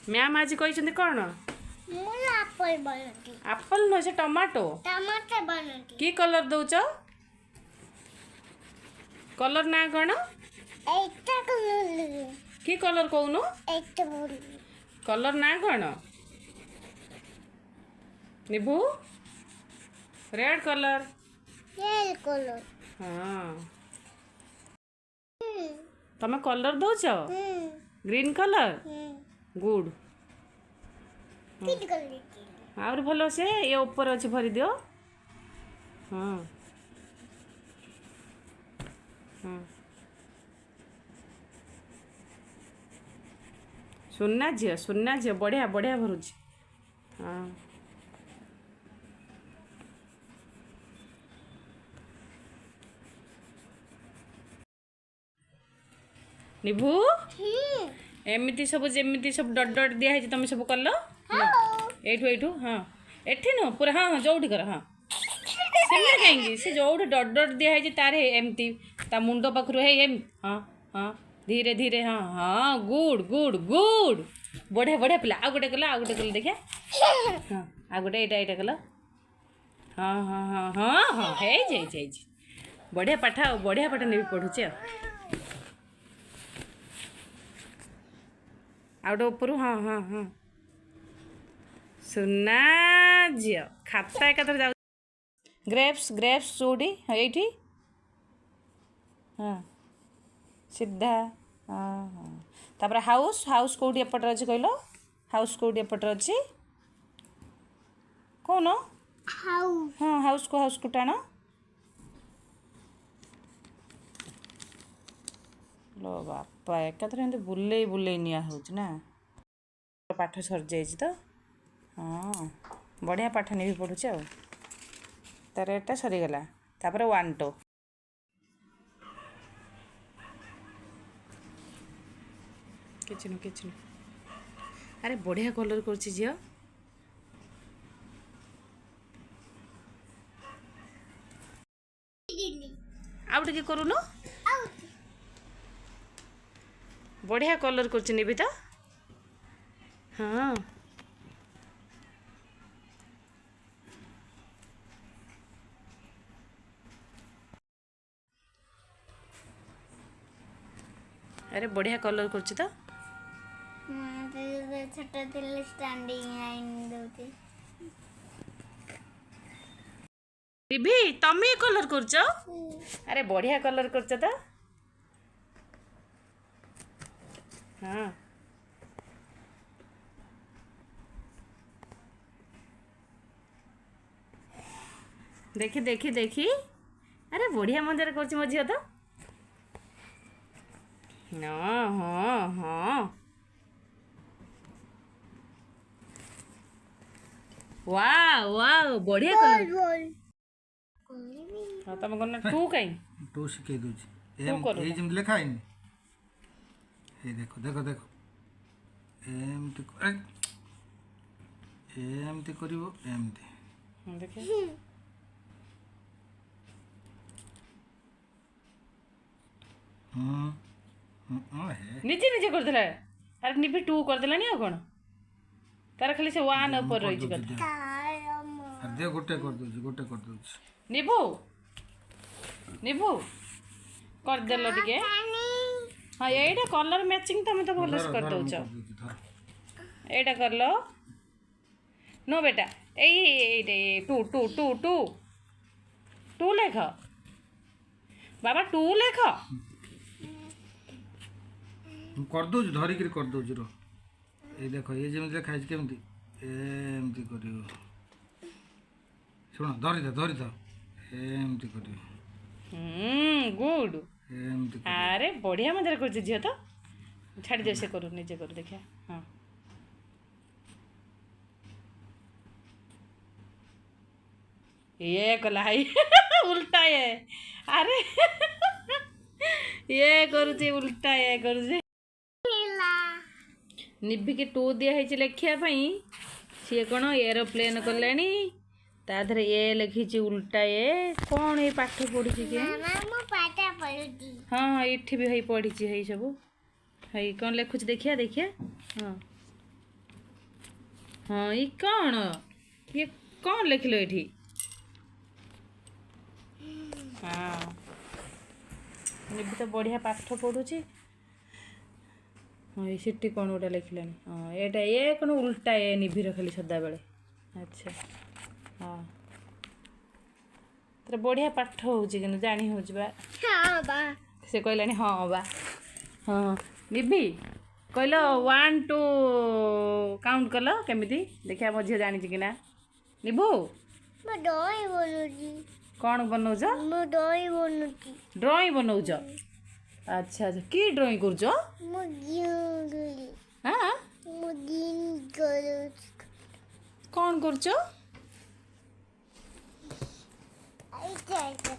ma'am आज कही कौन एप्पल नुह से टमाटो की कलर दौच कलर ना कौन की कलर कौन कलर ना कौन निभू रेड कलर हाँ तमे कलर दौच ग्रीन कलर गुड आउर भल से ये ऊपर अच्छे भरी दियो हाँ हाँ सुनना झील बढ़िया बढ़िया भरुच हाँ निभू एमती सब जमी सब डट डट दिखाई तुम सब कल एठू एठू हाँ एठी नु पूरा हाँ हाँ जोठी कर हाँ सेमती कहीं से जो डट डट दिखाई तार एमती ता मुंड पाखु एम हाँ हाँ धीरे धीरे हाँ हाँ गुड गुड गुड बढ़िया बढ़िया पिला आ गोटे कल देखिए हाँ आ गोटे यहाँ कल हाँ हाँ हाँ हाँ हाँ है बढ़िया पाठ नहीं पढ़ुचे आउटे ऊपर हाँ हाँ हाँ सुना झी खाता एक जा ग्रेप्स ग्रेप्स चूड़ी ये हाँ सीधा हाँ हाँ तापर हाउस हाउस कौटी एपटे अच्छे कहल हाउस कौटी एपटे अच्छी कौन हाँ हाउस को टाण लो बापा एकाथरे एमती बुले बुले निया ना पाठ सर जाइए तो हाँ बढ़िया पाठ नहीं भी पढ़ुचे आ तार एटा सरीगला तापर 1 2 किचन अरे बढ़िया कलर कर झी आउ टे करूनु बढ़िया कलर कर तो हाँ अरे बढ़िया कलर कर तो छोटा स्टैंडिंग लाइन दउती टीवी तमे कलर करछ अरे बढ़िया कलर करछ तो हाँ देखी देखी देखी अरे बढ़िया मजार कर मो झील तो हाँ हाँ हाँ वाह वाह बढ़िया कलर हाँ तुम कौन टू कहीं टू शिखे दूची एम लिखा है ये देखो देखो देखो एमती एमती करिवो एमती देखिए निजे निजे कर देला अरे निभी 2 कर देला नहीं कौन तार खाली से 1 ऊपर रही दे गोटे कर दूची निभू निभू कर देलो टिके हाँ यहीटा कलर मैचिंग तुम तो भल कर दौच एटा कर लो नो बेटा यही 2 2 2 2 2 लेख बाबा 2 लेख कर दूची धरिक कर दूची रो ये देखो ये जमी लिखा है केमती एमती कर शुण धरी था एमती कर गुड अरे बढ़िया मजा कर झील तो छाड़ दे से करू निजे करू देखिए हाँ ये कला उल्टा ये अरे ये करुचे उल्टा ये करुचे निभि के 2 दिखाई लिखापी सी कौन एरोप्लेन कलानी ताधरे ये लिखी उल्टा ये कौन ये पाठ पढ़ी के हाँ हाँ ये भी है पढ़ी है सब है कौन लिखुच देखिया देखिया हाँ हाँ ये कौन ये कौन लिखल ये हाँ निबी तो बढ़िया पाठ पढ़ुची हाँ ये सीटी कौन गोटा लिखलानी हाँ एटा ये कौन उल्टा ये निभिर खाली सदाबले अच्छा हाँ तर बढ़िया पाठ हो जानी हो हाँ बा से कहलानी हाँ बा हाँ निभि कहल 1 2 काउंट कल केमिति देखिया मो झील जानी कि ना निभु मैं ड्राइंग बनूची कौन बनाऊछ मैं ड्राइंग बनूची ड्राइंग बनाऊछ अच्छा अच्छा की ड्राइंग करूछ मैं गिंगली हाँ मैं गिंगली कौन करूछ ऐसे